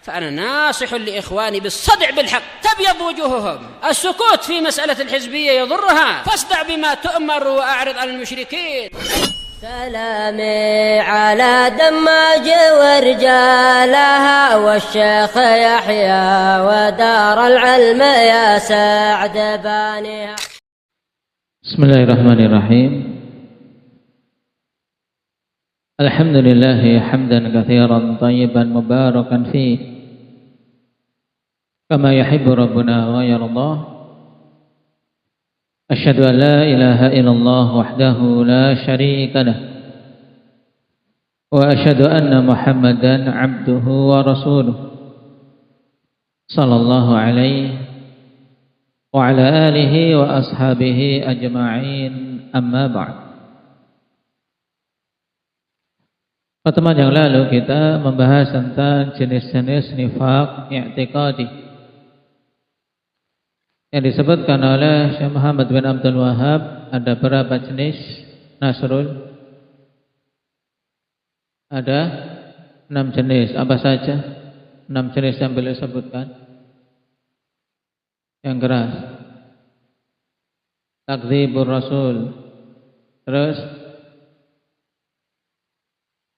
فأنا ناصح لإخواني بالصدع بالحق تبيض وجوههم. السكوت في مسألة الحزبية يضرها، فاصدع بما تؤمر وأعرض عن المشركين. سلامي على دماج ورجالها والشيخ يحيى ودار العلم يا سعد بانيها. Bismillahirrahmanirrahim. Alhamdulillah hamdan katsiran thayyiban mubarakan fi kama yuhibbu rabbuna wa yardah. Asyhadu an la ilaha illallah wahdahu la syarika lah wa asyhadu anna Muhammadan abduhu wa rasuluh sallallahu alaihi wa ala alihi wa ashabihi ajma'in, amma ba'd. Pertemuan yang lalu kita membahas tentang jenis-jenis nifaq i'tiqadi yang disebutkan oleh Syekh Muhammad bin Abdul Wahhab. Ada berapa jenis, Nasrul? Ada 6 jenis. Apa saja 6 jenis yang beliau sebutkan? Yang keras, takdzibur rasul, terus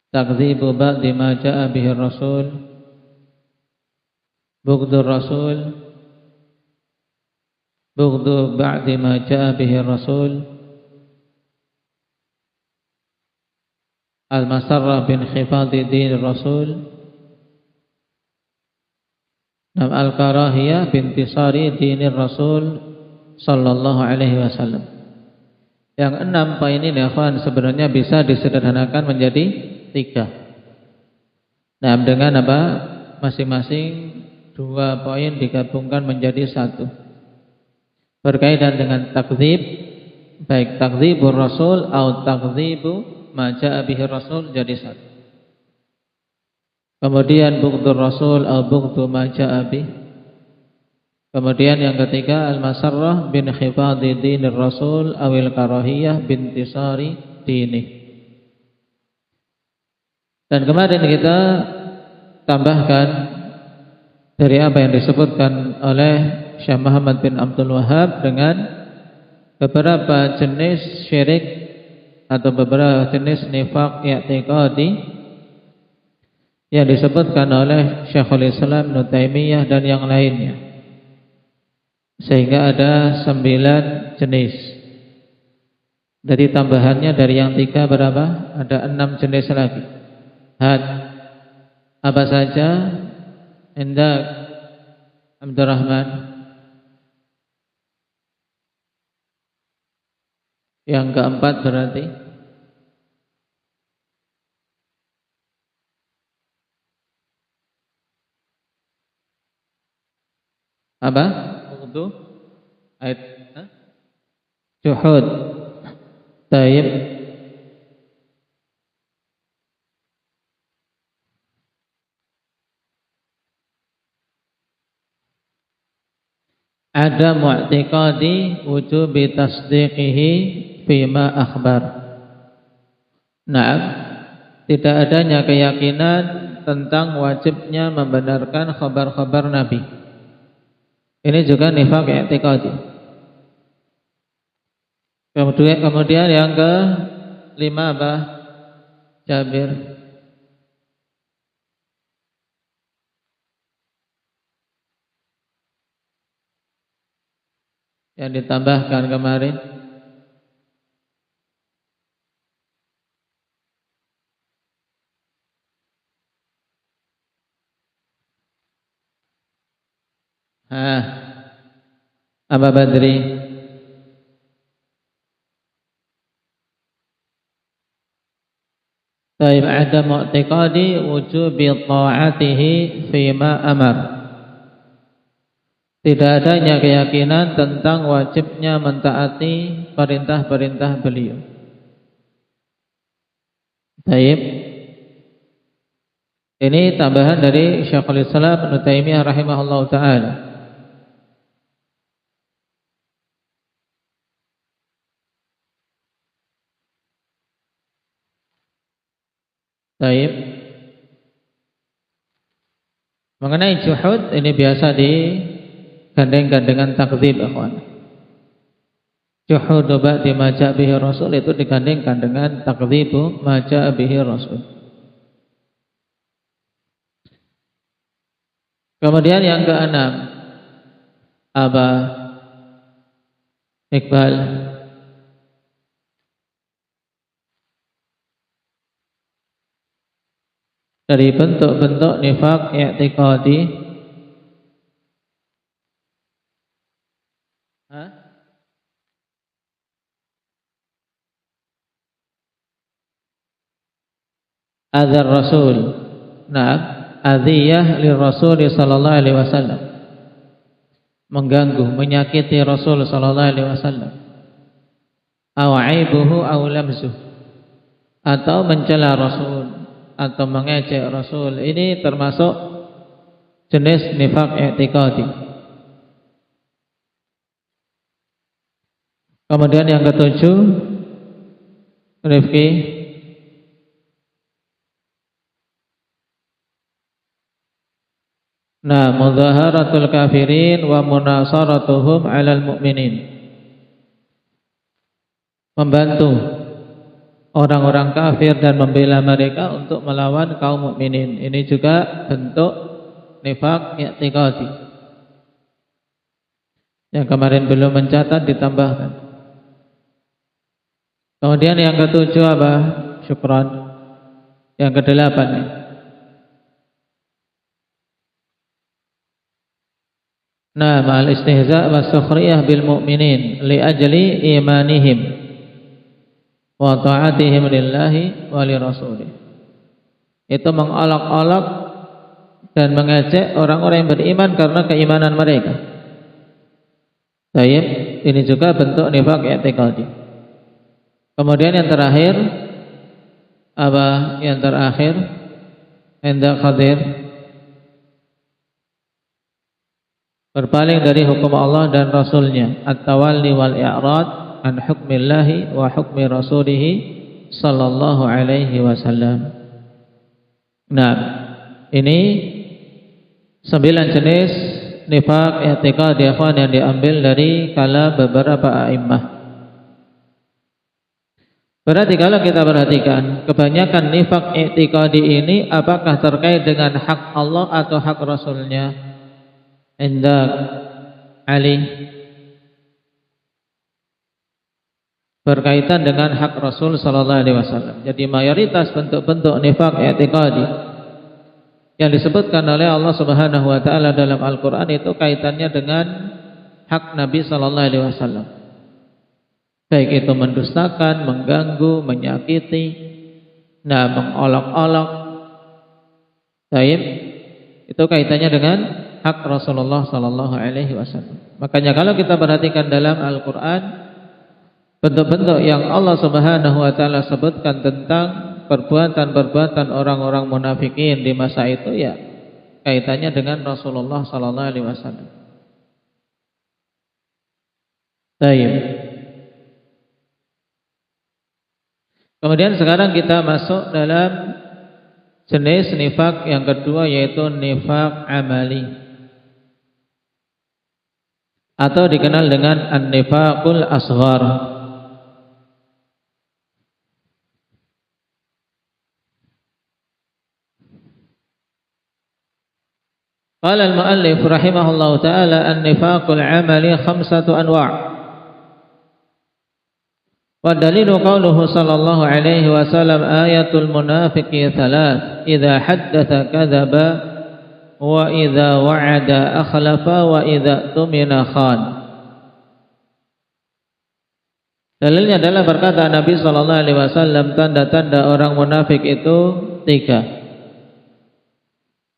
takdzibu ba'di ma ja'a bihi rasul, bughdur rasul, bughdu ba'di ma ja'a bihi rasul, al-masarrah bin khifadi din rasul, al-karahiyah bintisari dinir rasul sallallahu alaihi wasallam. Yang 6 poin ini ikhwan sebenarnya bisa disederhanakan menjadi 3. Nah, dengan apa? Masing-masing 2 poin digabungkan menjadi 1. Berkaitan dengan takdzib, baik takdzibur rasul atau takdzibu ma ja'a bihi rasul jadi 1. Kemudian bughdur rasul atau bughdu ma ja'a bih. Kemudian yang ketiga al-masarrah bin khifadi dinir rasul awil karahiyah bintisari dinih. Dan kemarin kita tambahkan dari apa yang disebutkan oleh Syekh Muhammad bin Abdul Wahhab dengan beberapa jenis syirik atau beberapa jenis nifaq i'tiqadi yang disebutkan oleh Syekhul Islam Ibnu Taimiyah dan yang lainnya, sehingga ada 9 jenis. Jadi tambahannya dari yang 3 berapa? Ada 6 jenis lagi. Apa saja? Indak Abdurrahman. Yang keempat berarti apa? Bughdu ayat juhud. Taib. Ada mu'tiqadi wujubi tasdiqihi fima akhbar. Nah, tidak adanya keyakinan tentang wajibnya membenarkan khabar-khabar Nabi. Ini juga nifaq i'tiqadi. Kemudian yang ke-5 apa? Jabir. Yang ditambahkan kemarin. Apa Badri? Taib ada mu'tiqadi wujubi ta'atihi fima amar. Tidak adanya keyakinan tentang wajibnya mentaati perintah-perintah beliau. Taib. Ini tambahan dari Syekhul Islam Ibnu Taimiyah rahimahullahu taala. Taib. Mengenai juhud ini biasa digandengkan dengan takdzib, akhwan. Juhudu ba'di ma ja'a bihi Rasul itu digandengkan dengan takdzibu ma ja'a bihi Rasul. Kemudian yang keenam, Aba Iqbal, dari bentuk-bentuk nifaq i'tiqadi adzar Rasul. Nah, adziyah li Rasul sallallahu alaihi wasallam, mengganggu, menyakiti Rasul sallallahu alaihi wasallam. Aw aibuhu aw lamzuh, atau mencela Rasul atau mengejek Rasul. Ini termasuk jenis nifaq i'tiqadi. Kemudian yang ketujuh, Rifki, nah, mudhaharatul kafirin wa munasaratuhum 'alal mu'minin, membantu orang-orang kafir dan membela mereka untuk melawan kaum mukminin. Ini juga bentuk nifaq i'tiqadi. Yang kemarin belum mencatat ditambahkan. Kemudian yang ketujuh apa? Syukran. Yang kedelapan nih. Nah, ma'al istihza' wa sukhriyah bil mu'minin li ajli imanihim wa ta'atihim lillahi wa li rasulih. Itu mengolok-olok dan mengejek orang-orang yang beriman karena keimanan mereka. Baik, ini juga bentuk nifaq i'tiqadi. Kemudian yang terakhir apa? Yang terakhir inda qadir, berpaling dari hukum Allah dan Rasulnya, at-tawalli wal i'rad an hukmillahi wa hukmi rasulihi sallallahu alaihi wasallam. Nah, ini 9 jenis nifaq i'tiqadi ikhwan yang diambil dari kalam beberapa a'immah. Berarti kalau kita perhatikan, kebanyakan nifaq i'tiqadi ini apakah terkait dengan hak Allah atau hak Rasulnya? Indah Ali, berkaitan dengan hak Rasul sallallahu alaihi wasallam. Jadi mayoritas bentuk-bentuk nifaq i'tiqadi yang disebutkan oleh Allah Subhanahu wa taala dalam Al-Qur'an itu kaitannya dengan hak Nabi sallallahu alaihi wasallam. Baik itu mendustakan, mengganggu, menyakiti, nah mengolok-olok. Baik, itu kaitannya dengan hak Rasulullah sallallahu alaihi wasallam. Makanya kalau kita perhatikan dalam Al-Qur'an, bentuk-bentuk yang Allah Subhanahu wa taala sebutkan tentang perbuatan-perbuatan orang-orang munafikin di masa itu, ya kaitannya dengan Rasulullah sallallahu alaihi wasallam. Baik. Kemudian sekarang kita masuk dalam jenis nifaq yang kedua, yaitu nifaq amali, atau dikenal dengan an-nifaqul asghar. Qala al-muallif rahimahullahu ta'ala an-nifaqul amali 5 anwa'. Wa dalilu qawluhu sallallahu alaihi wasallam ayatul munafiqi 3, idza haddatsa kadzaba wa idza wa'ada akhlafa wa idza tumina khan. Dalilnya adalah perkataan Nabi sallallahu alaihi wasallam, tanda-tanda orang munafik itu 3.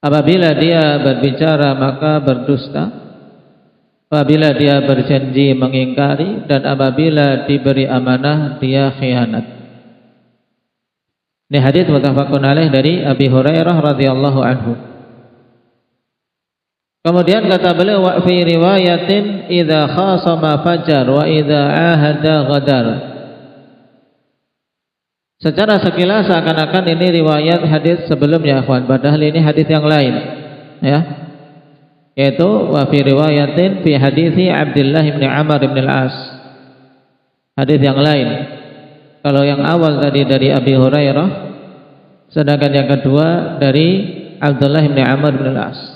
Apabila dia berbicara maka berdusta, apabila dia berjanji mengingkari, dan apabila diberi amanah dia khianat. Ini hadits muttafaqun alaih dari Abi Hurairah radhiyallahu anhu. Kemudian kata beliau, wa fi riwayatin idza khasama fajar wa idza ahada ghadar. Secara sekilas seakan-akan ini riwayat hadis sebelumnya, akhwan, padahal ini hadis yang lain. ya, yaitu wa fi riwayatin fi hadithi Abdullah bin Amr bin Al-As. Hadis yang lain, kalau yang awal tadi dari Abi Hurairah, sedangkan yang kedua dari Abdullah bin Amr bin Al-As.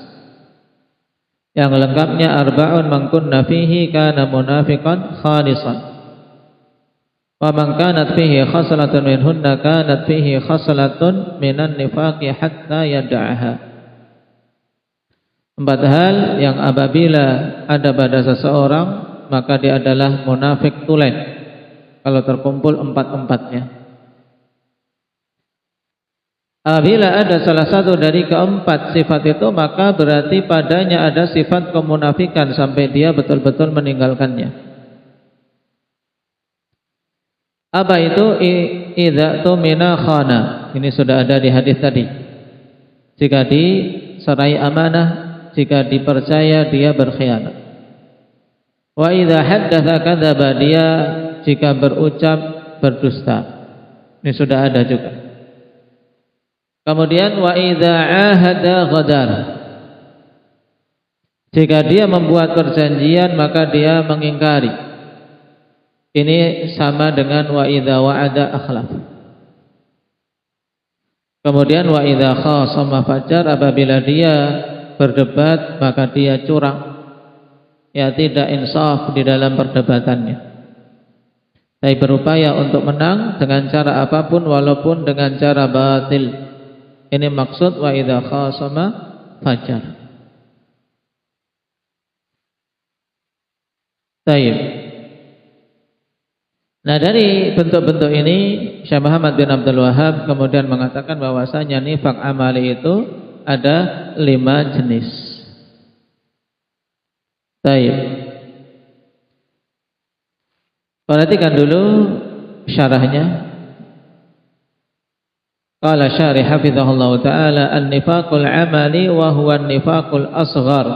Yang lengkapnya arba'un man kunna fihi kana munafiqan khalisan. Wa man kanat fihi khaslatun minhunna kanat fihi khaslatun minan nifaqi hatta yad'aha. 4 hal yang apabila ada pada seseorang maka dia adalah munafik tulen kalau terkumpul 4-empatnya. Apabila ada salah satu dari keempat sifat itu maka berarti padanya ada sifat kemunafikan sampai dia betul-betul meninggalkannya. Apa itu? Idza tumina khana. Ini sudah ada di hadis tadi. Jika diserai amanah, jika dipercaya dia berkhianat. Wa idza haddatsa kadzaba, dia jika berucap berdusta. Ini sudah ada juga. Kemudian wa idza ahada ghadar. Jika dia membuat perjanjian maka dia mengingkari. Ini sama dengan wa idza wa'ada akhlaf. Kemudian wa idza khasama fajar, apabila dia berdebat maka dia curang. Ya, tidak insaf di dalam perdebatannya. Tapi berupaya untuk menang dengan cara apapun walaupun dengan cara batil. Ini maksud wa idza khasama fajar. Baik. Nah, dari bentuk-bentuk ini Syekh Muhammad bin Abdul Wahhab kemudian mengatakan bahwasanya nifaq amali itu ada 5 jenis. Baik. Perhatikan dulu syarahnya. Qala syarih hafizahullah taala an-nifaqul amali wa huwa an-nifaqul asghar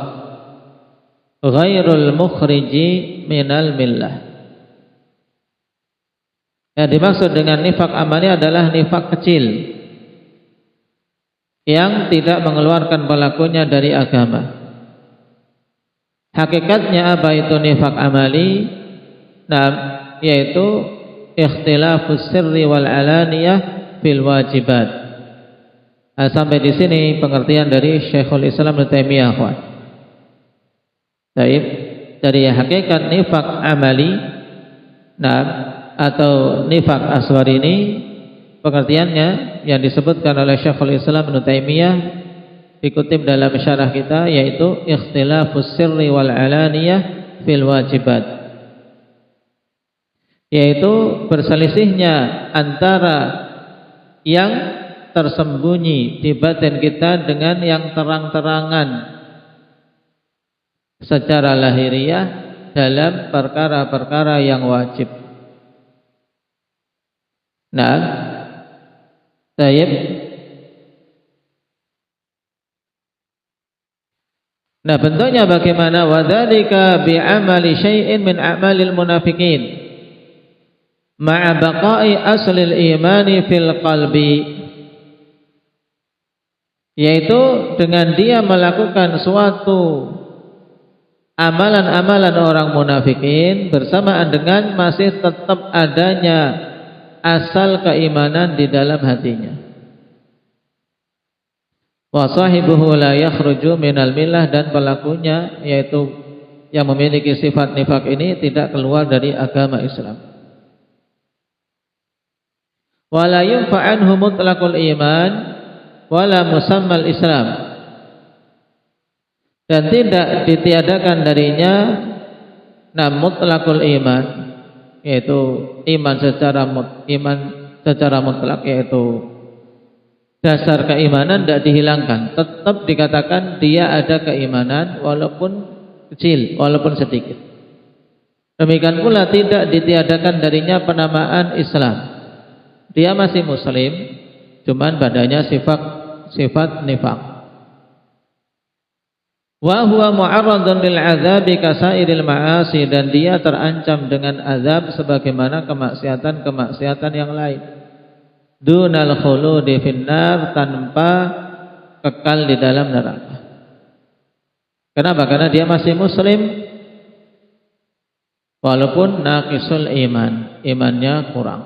ghairul mukhriji minal millah. Yang dimaksud dengan nifaq amali adalah nifaq kecil yang tidak mengeluarkan pelakunya dari agama. Hakikatnya apa itu nifaq amali? Nah, yaitu ikhtilafus sirri wal alaniyah fil wajibat. Nah, sampai di sini pengertian dari Syekhul Islam Ibnu Taimiyah. Baik, dari hakikat nifaq amali, nah, atau nifaq asghar ini pengertiannya yang disebutkan oleh Syekhul Islam Ibnu Taimiyah dikutip dalam syarah kita, yaitu ikhtilafus sirri wal alaniyah fil wajibat, yaitu berselisihnya antara yang tersembunyi di batin kita dengan yang terang-terangan secara lahiriah dalam perkara-perkara yang wajib. Nah, tayyib. Nah, bentuknya bagaimana? Wa dzalika bi'amali syai'in min a'malil munafiqin ma'a baqa'i aslil imani fil qalbi, yaitu dengan dia melakukan suatu amalan-amalan orang munafikin bersamaan dengan masih tetap adanya asal keimanan di dalam hatinya. Wa sahibuhu la yakhruju minal millah, dan pelakunya yaitu yang memiliki sifat nifaq ini tidak keluar dari agama Islam. Wa la yunfa'anhu mutlaqul iman wa la musammal Islam, dan tidak ditiadakan darinya mutlaqul iman, yaitu iman secara mutlak, yaitu dasar keimanan tidak dihilangkan, tetap dikatakan dia ada keimanan walaupun kecil, walaupun sedikit. Demikian pula tidak ditiadakan darinya penamaan Islam, dia masih muslim, cuman badannya sifat nifaq. Wa huwa mu'arradun lil 'adzabi kasairil ma'asi, dan dia terancam dengan azab sebagaimana kemaksiatan yang lain. Dunal khuludi finnar, tanpa kekal di dalam neraka. Kenapa? Karena dia masih muslim walaupun naqisul iman, imannya kurang.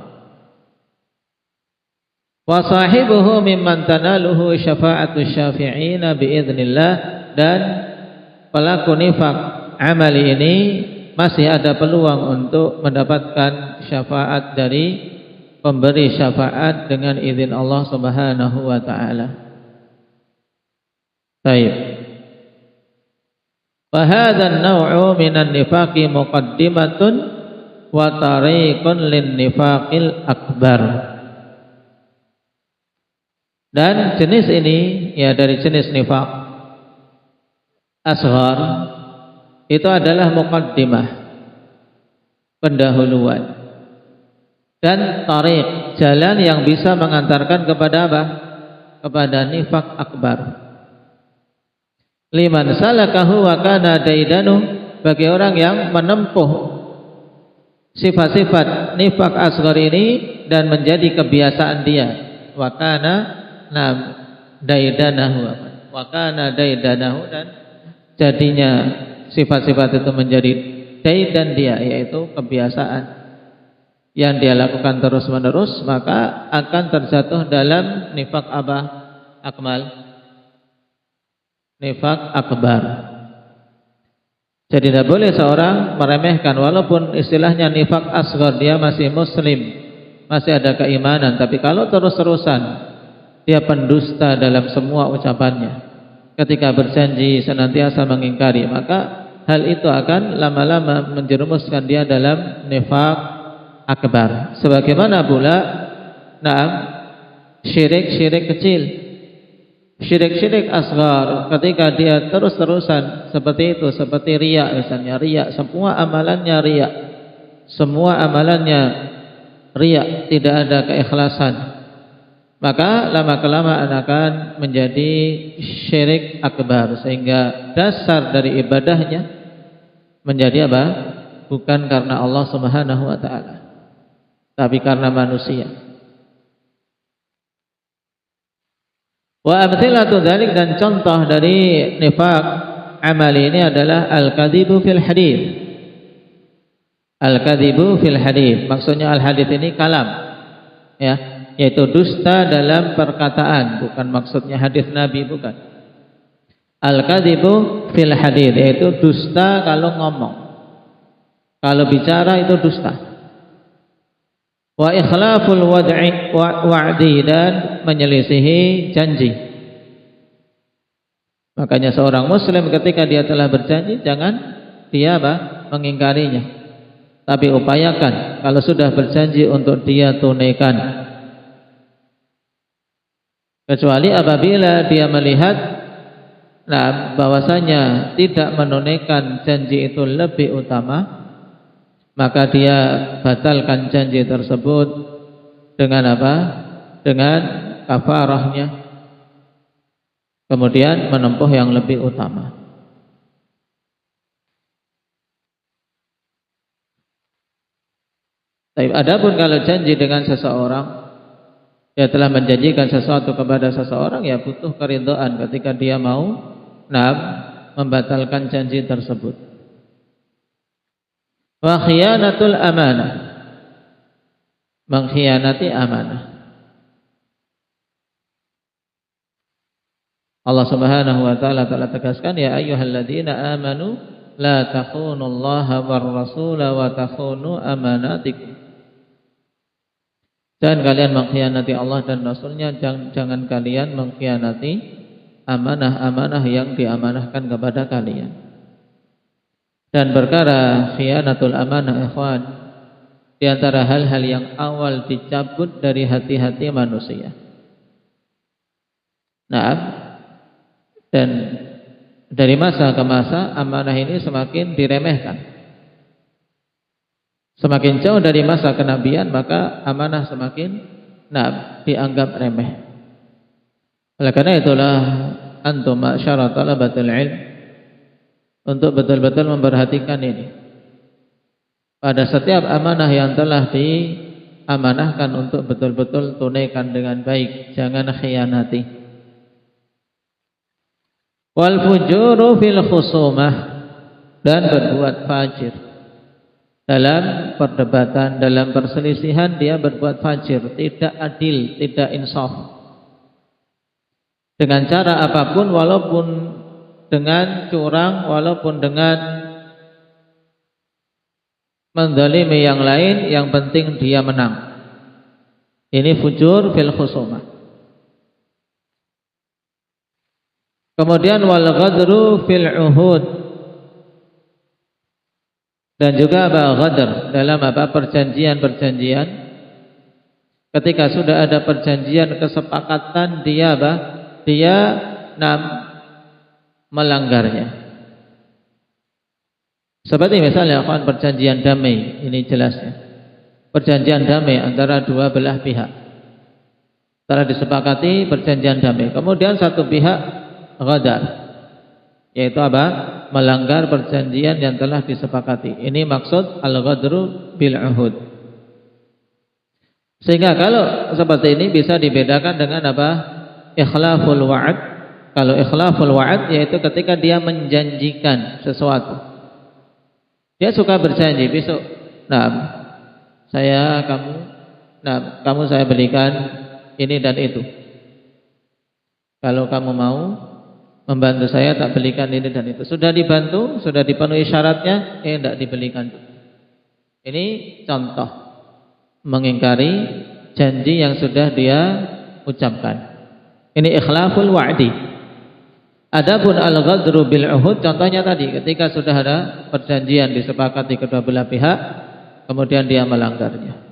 Wa sahibuhu mimman tanaluhu syafa'atu syafi'ina biidznillah, dan pelaku nifaq amali ini masih ada peluang untuk mendapatkan syafaat dari pemberi syafaat dengan izin Allah Subhanahu wa taala. Baik. Fa hadzal naw'u minan nifaqi muqaddimatun wa tariqun lin nifaqil akbar. Dan jenis ini ya dari jenis nifaq asghar itu adalah muqaddimah, pendahuluan, dan tariq, jalan yang bisa mengantarkan kepada apa? Kepada nifaq akbar. Liman salakahu wa kana daidanu, bagi orang yang menempuh sifat-sifat nifaq asghar ini dan menjadi kebiasaan dia. Wa kana daidanahu, wa kana daidanahu, dan jadinya sifat-sifat itu menjadi daidan dia, yaitu kebiasaan yang dia lakukan terus-menerus, maka akan terjatuh dalam nifaq apa? Akmal, nifaq akbar. Jadi tidak boleh seorang meremehkan, walaupun istilahnya nifaq asghar, dia masih muslim, masih ada keimanan, tapi kalau terus-terusan dia pendusta dalam semua ucapannya, ketika berjanji senantiasa mengingkari, maka hal itu akan lama-lama menjerumuskan dia dalam nifaq akbar. Sebagaimana pula syirik-syirik kecil, syirik-syirik asghar, ketika dia terus-terusan seperti itu, seperti riya misalnya, riya, semua amalannya riya, semua amalannya riya, tidak ada keikhlasan, maka lama-kelamaan akan menjadi syirik akbar, sehingga dasar dari ibadahnya menjadi apa? Bukan karena Allah Subhanahu wa taala, tapi karena manusia. Wa amthilatu dzalik, dan contoh dari nifaq amali ini adalah al-kadzibu fil hadits. Al-kadzibu fil hadits, maksudnya al-hadits ini kalam, ya, yaitu dusta dalam perkataan, bukan maksudnya hadis Nabi, bukan. Al-kadzibu fil hadits, yaitu dusta kalau ngomong, kalau bicara itu dusta. Wa ikhlaful wa'di, dan menyelisihi janji. Makanya seorang muslim ketika dia telah berjanji, jangan dia mengingkarinya, tapi upayakan kalau sudah berjanji untuk dia tunaikan. Kecuali apabila dia melihat bahwasanya tidak menunaikan janji itu lebih utama, maka dia batalkan janji tersebut dengan apa? Dengan kafarahnya, kemudian menempuh yang lebih utama. Tapi adapun kalau janji dengan seseorang, dia telah menjanjikan sesuatu kepada seseorang, ya butuh keridhaan ketika dia mau membatalkan janji tersebut. Wa khiyanatul amanah, mengkhianati amanah. Allah Subhanahu wa taala telah tegaskan, ya ayyuhalladzina amanu la takhunullaha war rasula wa takhunu amanatikum. Dan kalian mengkhianati Allah dan Rasulnya, jangan kalian mengkhianati amanah-amanah yang diamanahkan kepada kalian. Dan perkara khianatul amanah, ikhwan, di antara hal-hal yang awal dicabut dari hati-hati manusia. Dan dari masa ke masa amanah ini semakin diremehkan. Semakin jauh dari masa kenabian, maka amanah semakin dianggap remeh. Oleh karena itulah antum ma'syara talabatul ilm untuk betul-betul memperhatikan ini. Pada setiap amanah yang telah diamanahkan untuk betul-betul tunaikan dengan baik, jangan khianati. Wal fujuru fil khusumah, dan berbuat fajir dalam perdebatan, dalam perselisihan dia berbuat fajir, tidak adil, tidak insaf. Dengan cara apapun, walaupun dengan curang, walaupun dengan menzalimi yang lain, yang penting dia menang. Ini fujur fil khusumah. Kemudian wal ghadru fil uhud, dan juga ghadr dalam perjanjian-perjanjian. Ketika sudah ada perjanjian kesepakatan, dia melanggarnya. Seperti misalnya perjanjian damai, ini jelasnya. Perjanjian damai antara dua belah pihak. Telah disepakati perjanjian damai. Kemudian satu pihak ghadar, yaitu melanggar perjanjian yang telah disepakati. Ini maksud al-ghadru bil uhud. Sehingga kalau seperti ini bisa dibedakan dengan ikhlaful wa'ad. Kalau ikhlaful wa'ad yaitu ketika dia menjanjikan sesuatu. Dia suka berjanji besok, kamu saya belikan ini dan itu. Kalau kamu mau membantu saya, tak belikan ini dan itu. Sudah dibantu, sudah dipenuhi syaratnya, tidak dibelikan. Ini contoh mengingkari janji yang sudah dia ucapkan. Ini ikhlaful wa'di. Adapun al-ghadru bil uhud, contohnya tadi ketika sudah ada perjanjian disepakati kedua belah pihak, kemudian dia melanggarnya.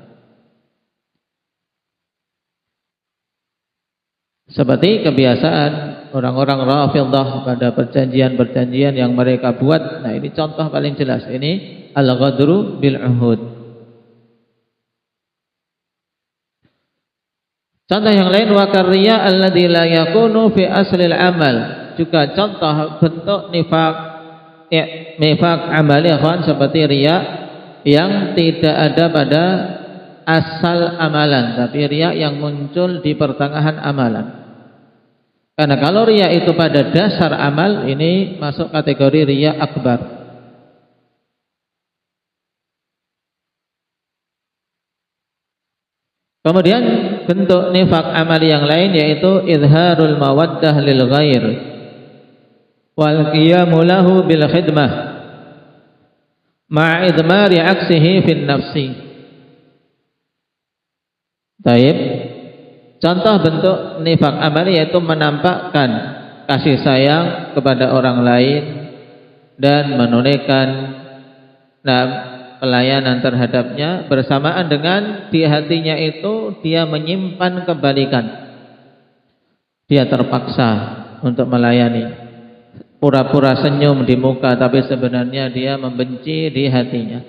Seperti kebiasaan orang-orang Rafidhah pada perjanjian-perjanjian yang mereka buat. Nah, ini contoh paling jelas. Ini al-ghadru bil uhud. Contoh yang lain, wa karriya alladzi la yakunu fi aslil amal. Juga contoh bentuk nifaq amali seperti riya yang tidak ada pada asal amalan, tapi riya yang muncul di pertengahan amalan. Karena kalau riya itu pada dasar amal, ini masuk kategori riya akbar. Kemudian bentuk nifaq amali yang lain yaitu izharul mawaddah lil ghair wal qiyamu lahu bil khidmah ma'a idmari aksihi fin nafsi. Baik. Contoh bentuk nifaq amali yaitu menampakkan kasih sayang kepada orang lain dan menunaikan pelayanan terhadapnya, bersamaan dengan di hatinya itu dia menyimpan kebalikan. Dia terpaksa untuk melayani, pura-pura senyum di muka tapi sebenarnya dia membenci di hatinya.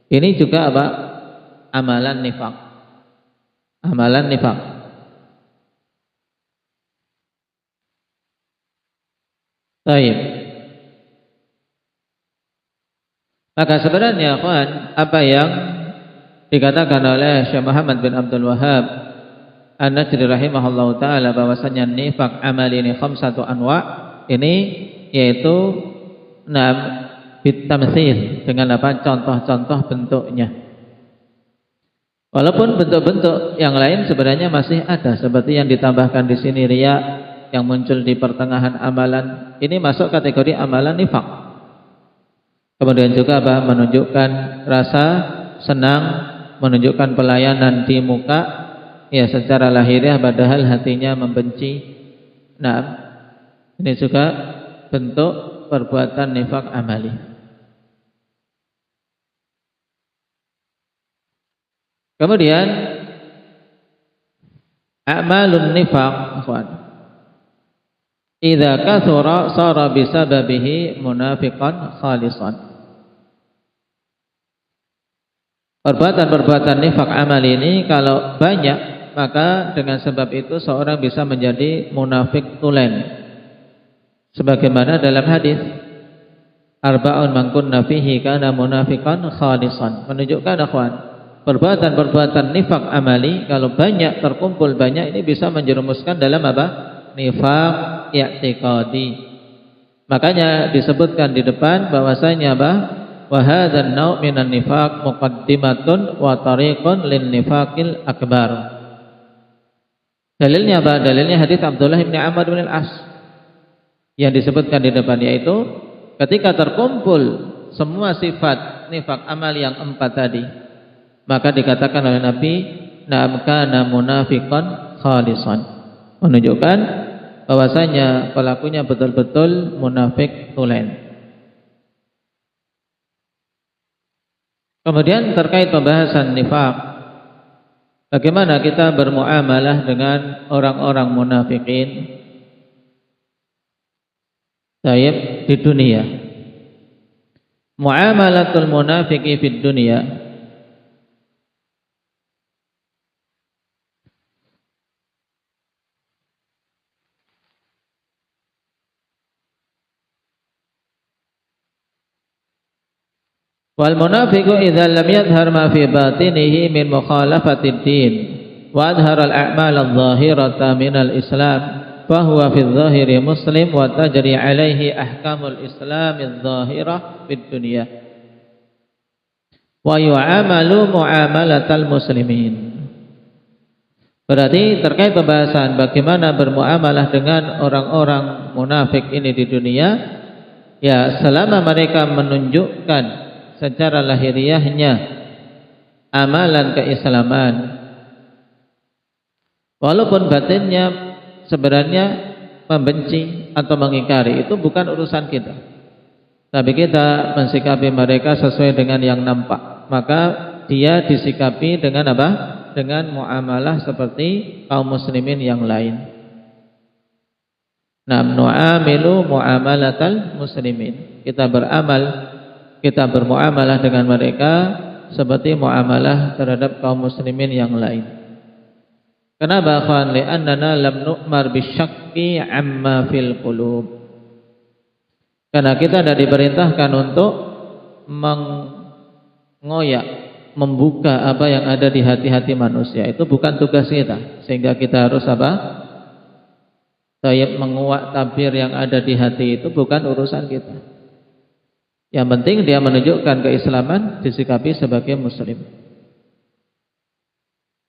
Ini juga amalan nifaq. Amalan nifaq. Baik. Maka sebenarnya apa yang dikatakan oleh Syekh Muhammad bin Abdul Wahhab An-Najri rahimahullahu taala bahwasanya nifaq amali ini khamsatu anwa, ini yaitu bitamtsil, dengan contoh-contoh bentuknya. Walaupun bentuk-bentuk yang lain sebenarnya masih ada, seperti yang ditambahkan di sini riya yang muncul di pertengahan amalan, ini masuk kategori amalan nifaq. Kemudian juga menunjukkan rasa senang, menunjukkan pelayanan di muka, ya secara lahiriah padahal hatinya membenci. Ini juga bentuk perbuatan nifaq amali. Kemudian a'malun nifaq, idza kathura sara bisababihi munafiqan khalisan. Perbuatan-perbuatan nifaq amal ini kalau banyak, maka dengan sebab itu seorang bisa menjadi munafik tulen. Sebagaimana dalam hadis, arba'un man kunna fihi kana munafiqan khalisan. Menunjukkan perbuatan-perbuatan nifaq amali kalau banyak, terkumpul banyak, ini bisa menjerumuskan dalam nifaq i'tiqadi. Makanya disebutkan di depan bahwasanya apa? Wa hadzal nau' minan nifaq muqaddimatun wa tariqun lin nifaqil akbar. Dalilnya apa? Dalilnya hadis Abdullah bin Amr bin Al-As yang disebutkan di depan, yaitu ketika terkumpul semua sifat nifaq amal yang 4 tadi, maka dikatakan oleh Nabi, "Na'am kana munafiqan khalisan." Menunjukkan bahwasanya pelakunya betul-betul munafik tulen. Kemudian terkait pembahasan nifaq, bagaimana kita bermuamalah dengan orang-orang munafikin di dunia. Muamalatul munafiqi fid dunia, wal munafiqu idza lam yadhhar ma fi batinihi min mukhalafatid din wa adhara al a'mal adh-dhahirata min al islam fa huwa fi adh-dhahiri muslim wa tajri alaihi ahkamul islam adh-dhahirah fid dunya wa yu'amalu muamalatal muslimin. Berarti terkait pembahasan bagaimana bermuamalah dengan orang-orang munafik ini di dunia, ya selama mereka menunjukkan secara lahiriahnya amalan keislaman, walaupun batinnya sebenarnya membenci atau mengingkari, itu bukan urusan kita. Tapi kita mensikapi mereka sesuai dengan yang nampak. Maka dia disikapi dengan apa? Dengan muamalah seperti kaum muslimin yang lain. Nu'amilu muamalatal muslimin. Kita bermuamalah dengan mereka seperti muamalah terhadap kaum muslimin yang lain. Kenapa akhwan? Li'annana lam nu'mar bisyakki amma fil qulub. Karena kita tidak diperintahkan untuk mengoyak, membuka apa yang ada di hati-hati manusia. Itu bukan tugas kita. Sehingga kita harus apa? Menguak tabir yang ada di hati, itu bukan urusan kita. Yang penting dia menunjukkan keislaman, disikapi sebagai muslim.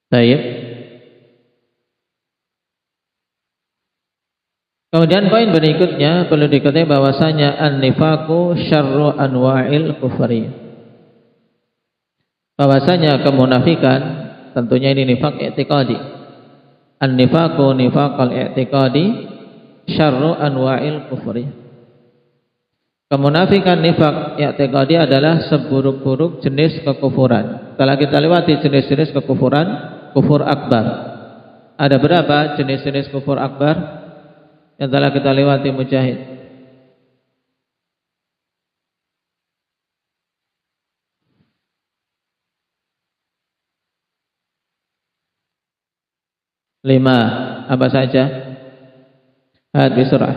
Baik. Kemudian poin berikutnya perlu diketahui bahwasanya an-nifaqu syarru anwa'il kufri. Bahwasanya kemunafikan tentunya ini nifaq i'tiqadi. An-nifaqu nifaqal i'tiqadi syarru anwa'il kufri. Kemunafikan nifaq i'tiqadi adalah seburuk-buruk jenis kekufuran. Telah kita lewati jenis-jenis kekufuran, kufur akbar. Ada berapa jenis-jenis kufur akbar yang telah kita lewati Mujahid? Lima. Apa saja? Hadis surah.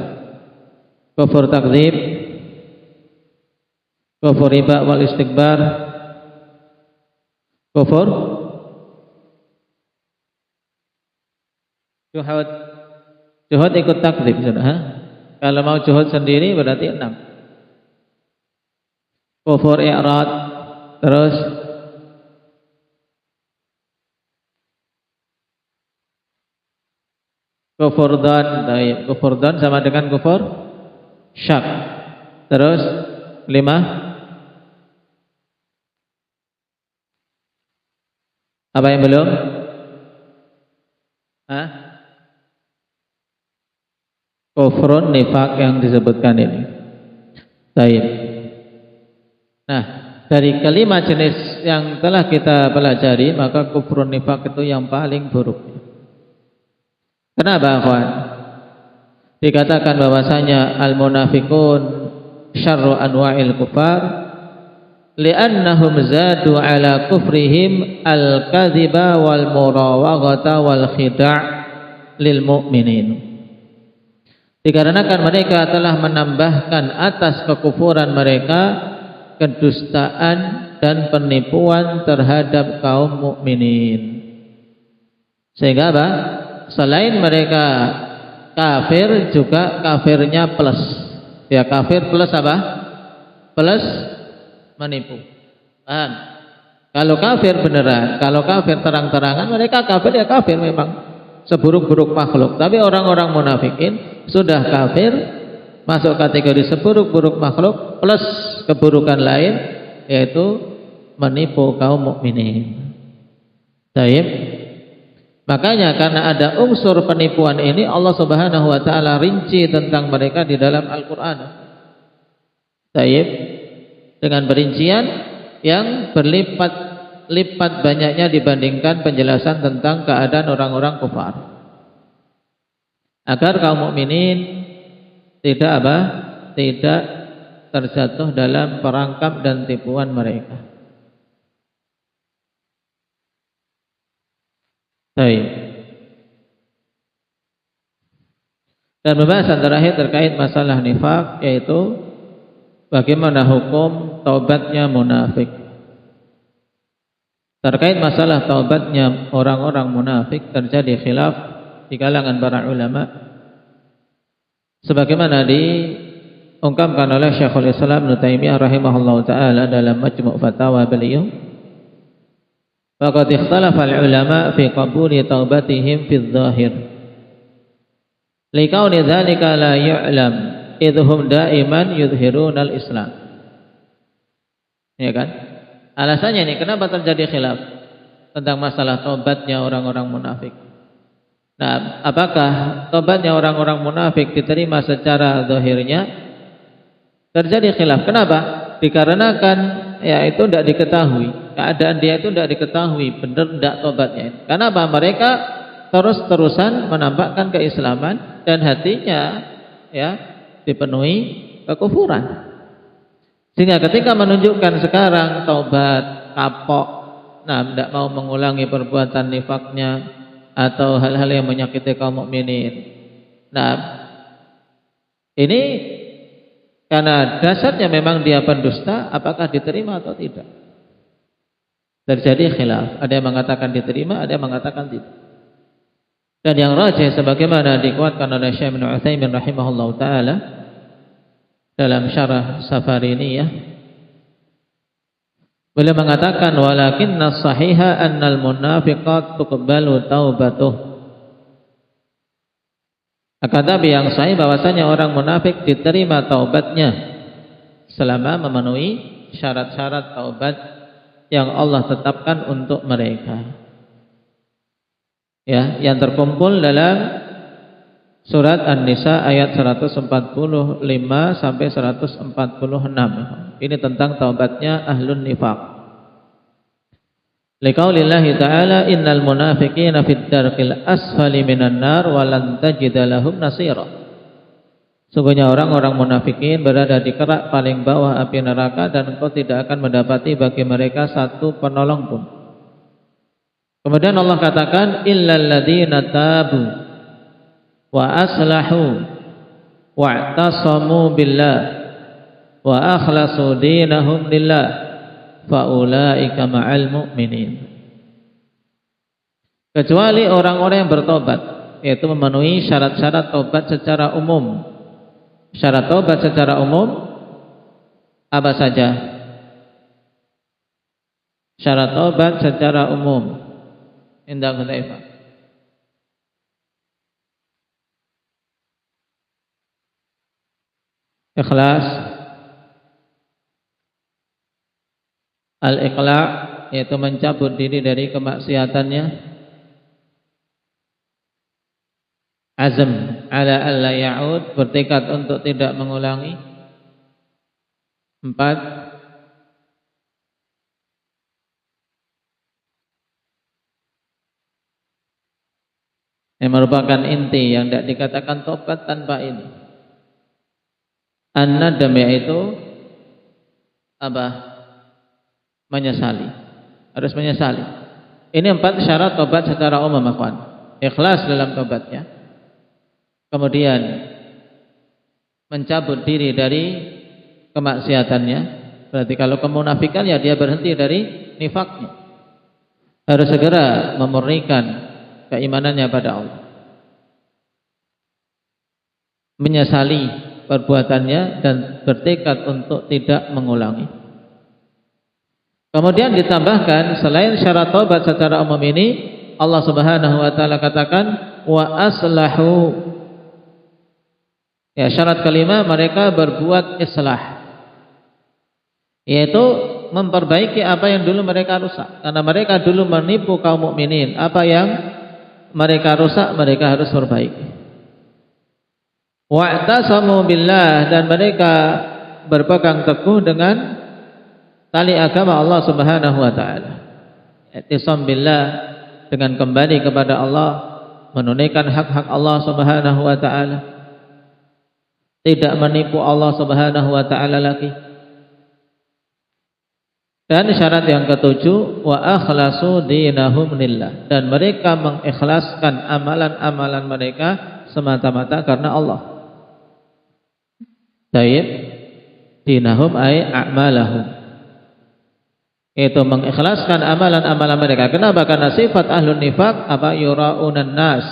Kufur takdzib, kufur riba wal istikbar, kufur juhud. Juhud ikut takdzib sudah. Kalau mau juhud sendiri berarti 6. Kufur i'rad, terus kufur dzan. Kufur dzan sama dengan kufur syak. Terus 5. Apa yang belum? Kufrun nifaq yang disebutkan ini. Baik. Nah, dari kelima jenis yang telah kita pelajari, maka kufrun nifaq itu yang paling buruk. Kenapa, akhwan? Dikatakan bahwasanya al-munafiqun syarru anwa'il kufar li'annahum zadu ala kufrihim al-kadhiba wal murawaghata wal khida' lil mu'minin. Dikarenakan mereka telah menambahkan atas kekufuran mereka kedustaan dan penipuan terhadap kaum mukminin. Sehingga apa? Selain mereka kafir, juga kafirnya plus. Ya kafir plus apa? Plus menipu. Paham? Kalau kafir beneran, kalau kafir terang-terangan, mereka kafir ya kafir memang seburuk-buruk makhluk. Tapi orang-orang munafikin sudah kafir, masuk kategori seburuk-buruk makhluk plus keburukan lain, yaitu menipu kaum mukminin. Baik. Makanya karena ada unsur penipuan ini, Allah Subhanahu wa taala rinci tentang mereka di dalam Al-Qur'an. Baik. Dengan perincian yang berlipat-lipat banyaknya dibandingkan penjelasan tentang keadaan orang-orang kufar. Agar kaum mukminin tidak terjatuh dalam perangkap dan tipuan mereka. Baik. Dan pembahasan terakhir terkait masalah nifak, yaitu bagaimana hukum taubatnya munafik. Terkait masalah taubatnya orang-orang munafik terjadi khilaf di kalangan para ulama, sebagaimana diungkapkan oleh Syekhul Islam Ibnu Taimiyah rahimahullahu taala dalam Majmu' Fatawa beliau. Faqad ikhtalafa al-ulama fi qabuli taubatihim fi adh-dhahir. Likauni dzalika la yu'lam idhum daiman yudhiruna al-Islam. Ya kan? Alasannya ini kenapa terjadi khilaf tentang masalah taubatnya orang-orang munafik. Nah, apakah taubatnya orang-orang munafik diterima secara zahirnya? Terjadi khilaf. Kenapa? Dikarenakan ya itu tidak diketahui. Keadaan dia itu tidak diketahui benar tidak taubatnya. Kenapa? Mereka terus-terusan menampakkan keislaman dan hatinya ya dipenuhi kekufuran. Sehingga ketika menunjukkan sekarang taubat, kapok, tidak mau mengulangi perbuatan nifaknya atau hal-hal yang menyakiti kaum mukminin. Nah, ini karena dasarnya memang dia pendusta, apakah diterima atau tidak? Terjadi khilaf. Ada yang mengatakan diterima, ada yang mengatakan tidak. Dan yang rajih sebagaimana dikuatkan oleh Syekh Ibnu Utsaimin rahimahullahu taala dalam syarah Safariniyah, beliau mengatakan walakinna sahiha annal munafiqat tuqbalu taubatuh. Akan tapi yang sahih bahwasanya orang munafik diterima taubatnya selama memenuhi syarat-syarat taubat yang Allah tetapkan untuk mereka. Ya, yang terkumpul dalam surat An-Nisa ayat 145 sampai 146. Ini tentang taubatnya ahlun nifaq. Liqaulillahi ta'ala innal munafiqina fid darqil asfali minan nar wa lan tajida lahum nasira. Sungguhnya orang-orang munafikin berada di kerak paling bawah api neraka dan engkau tidak akan mendapati bagi mereka satu penolong pun. Kemudian Allah katakan illal ladzina tabu wa aslahu wa'tasamu billah wa akhlasu dinahum lillah faulaika ma'al mu'minin. Kecuali orang-orang yang bertobat, yaitu memenuhi syarat-syarat tobat secara umum. Syarat tobat secara umum apa saja? Syarat tobat secara umum. Indah Hudzaifah. Ikhlas, al-iqla' yaitu mencabut diri dari kemaksiatannya, azm ala alla ya'ud, bertekad untuk tidak mengulangi. 4, yang merupakan inti yang tidak dikatakan tobat tanpa ini. An-nadam yaitu apa? Menyesali. Harus menyesali. Ini 4 syarat tobat secara umum, akhwan. Ikhlas dalam tobatnya. Kemudian mencabut diri dari kemaksiatannya. Berarti kalau kemunafikan ya dia berhenti dari nifaknya. Harus segera memurnikan keimanannya pada Allah. Menyesali perbuatannya dan bertekad untuk tidak mengulangi. Kemudian ditambahkan selain syarat taubat secara umum ini, Allah Subhanahu wa taala katakan wa aslahu. Ya, syarat kelima mereka berbuat islah, yaitu memperbaiki apa yang dulu mereka rusak. Karena mereka dulu menipu kaum mukminin, apa yang mereka rusak mereka harus perbaiki. Wa'tasamu billah, dan mereka berpegang teguh dengan tali agama Allah Subhanahu wa taala. I'tisam billah, dengan kembali kepada Allah, menunaikan hak-hak Allah Subhanahu wa taala. Tidak menipu Allah Subhanahu wa taala lagi. Dan syarat yang ketujuh, wa akhlasu dinahum lillah, dan mereka mengikhlaskan amalan-amalan mereka semata-mata karena Allah. Taib dinahum ay a'malahum, itu mengikhlaskan amalan-amalan mereka. Kenapa? Karena sifat ahlun nifaq apa? Yura'unan nas.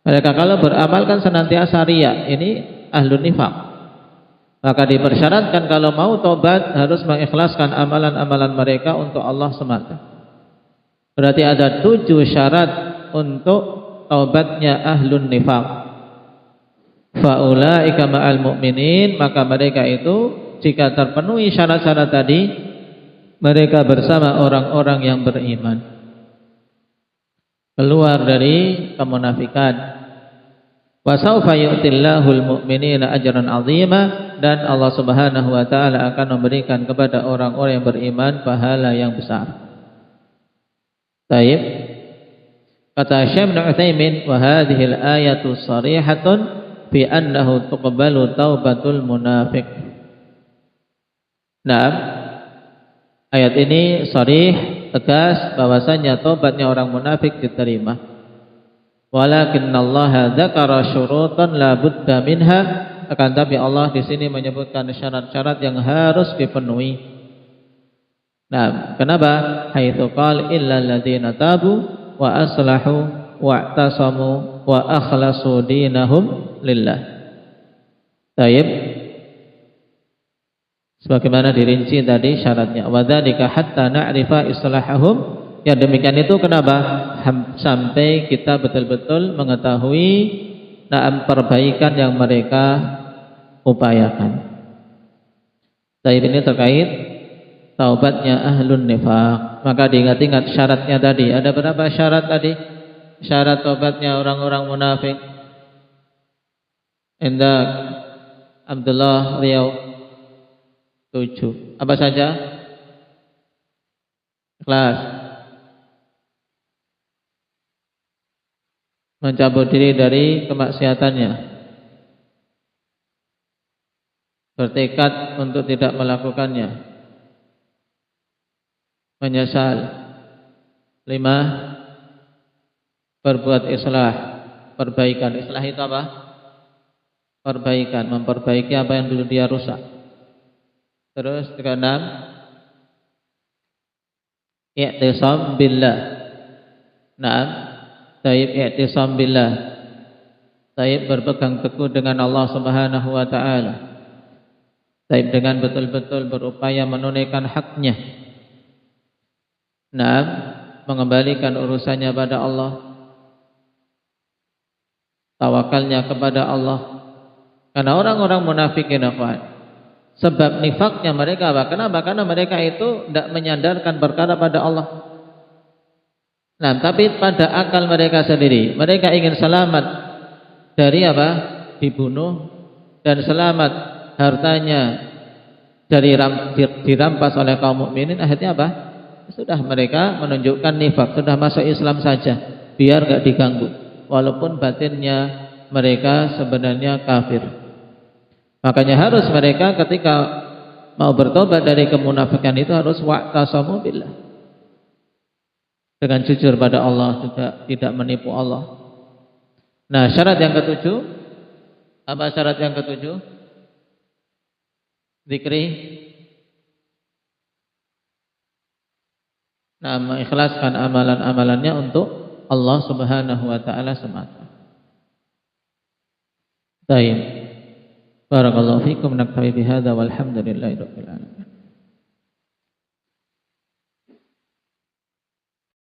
Mereka kalau beramal kan senantiasa riya. Ini ahlun nifaq. Maka dipersyaratkan kalau mau tobat harus mengikhlaskan amalan-amalan mereka untuk Allah semata. Berarti ada 7 syarat untuk taubatnya ahlun nifaq. Faulaika ma'al mu'minin, maka mereka itu jika terpenuhi syarat-syarat tadi, mereka bersama orang-orang yang beriman, keluar dari kemunafikan. Wa sawfa yu'tillahul mu'minina ajran 'azima, dan Allah Subhanahu wa taala akan memberikan kepada orang-orang yang beriman pahala yang besar. Baik. Kata Syekh Ibnu Utsaimin, wa hadhihi al-ayatu sharihatun fi annahu tuqbalu taubatul munafiq. Naam, ayat ini sharih, tegas bahwasanya taubatnya orang munafik diterima. Walakinnallaha dzakara syurutan la budda minha, akan tapi Allah di sini menyebutkan syarat-syarat yang harus dipenuhi. Nah, kenapa? Haitsu qala illal ladzina tabu wa aslahu wa'tasamu wa akhlasu dinahum lillah. Baik. Sebagaimana dirinci tadi syaratnya. Wa dzalika hatta na'rifa islahahum. Yang demikian itu kenapa? Sampai kita betul-betul mengetahui perbaikan yang mereka upayakan. Baik, ini terkait taubatnya ahlun nifaq. Maka diingat-ingat syaratnya tadi. Ada berapa syarat tadi? Syarat taubatnya orang-orang munafik. Indah Abdullah Riau 7. Apa saja? Ikhlas, mencabut diri dari kemaksiatannya, bertekad untuk tidak melakukannya, menyesal. 5, berbuat islah, perbaikan. Islah itu apa? Perbaikan, memperbaiki apa yang dulu dia rusak. Terus 6, i'tisam billah. Naam, taib i'tisam billah. Taib berpegang teguh dengan Allah Subhanahu wa taala. Taib dengan betul-betul berupaya menunaikan haknya. Naam, mengembalikan urusannya pada Allah, tawakalnya kepada Allah. Karena orang-orang munafikin, sebab nifaknya mereka apa? Kenapa? Karena mereka itu tidak menyandarkan perkara pada Allah. Nah, tapi pada akal mereka sendiri, mereka ingin selamat dari apa? Dibunuh, dan selamat hartanya dari dirampas oleh kaum mukminin. Akhirnya apa? Sudah mereka menunjukkan nifak, sudah masuk Islam saja, biar gak diganggu, walaupun batinnya mereka sebenarnya kafir. Makanya harus mereka ketika mau bertobat dari kemunafikan itu harus wa'tasamu billah, dengan jujur pada Allah, juga tidak menipu Allah. Nah, syarat yang ketujuh, apa syarat yang ketujuh? Zikri. Nah, mengikhlaskan amalan-amalannya untuk Allah Subhanahu wa taala semata. Baik. Barakallahu fikum, naktafi bihadza walhamdulillahi rabbil alamin.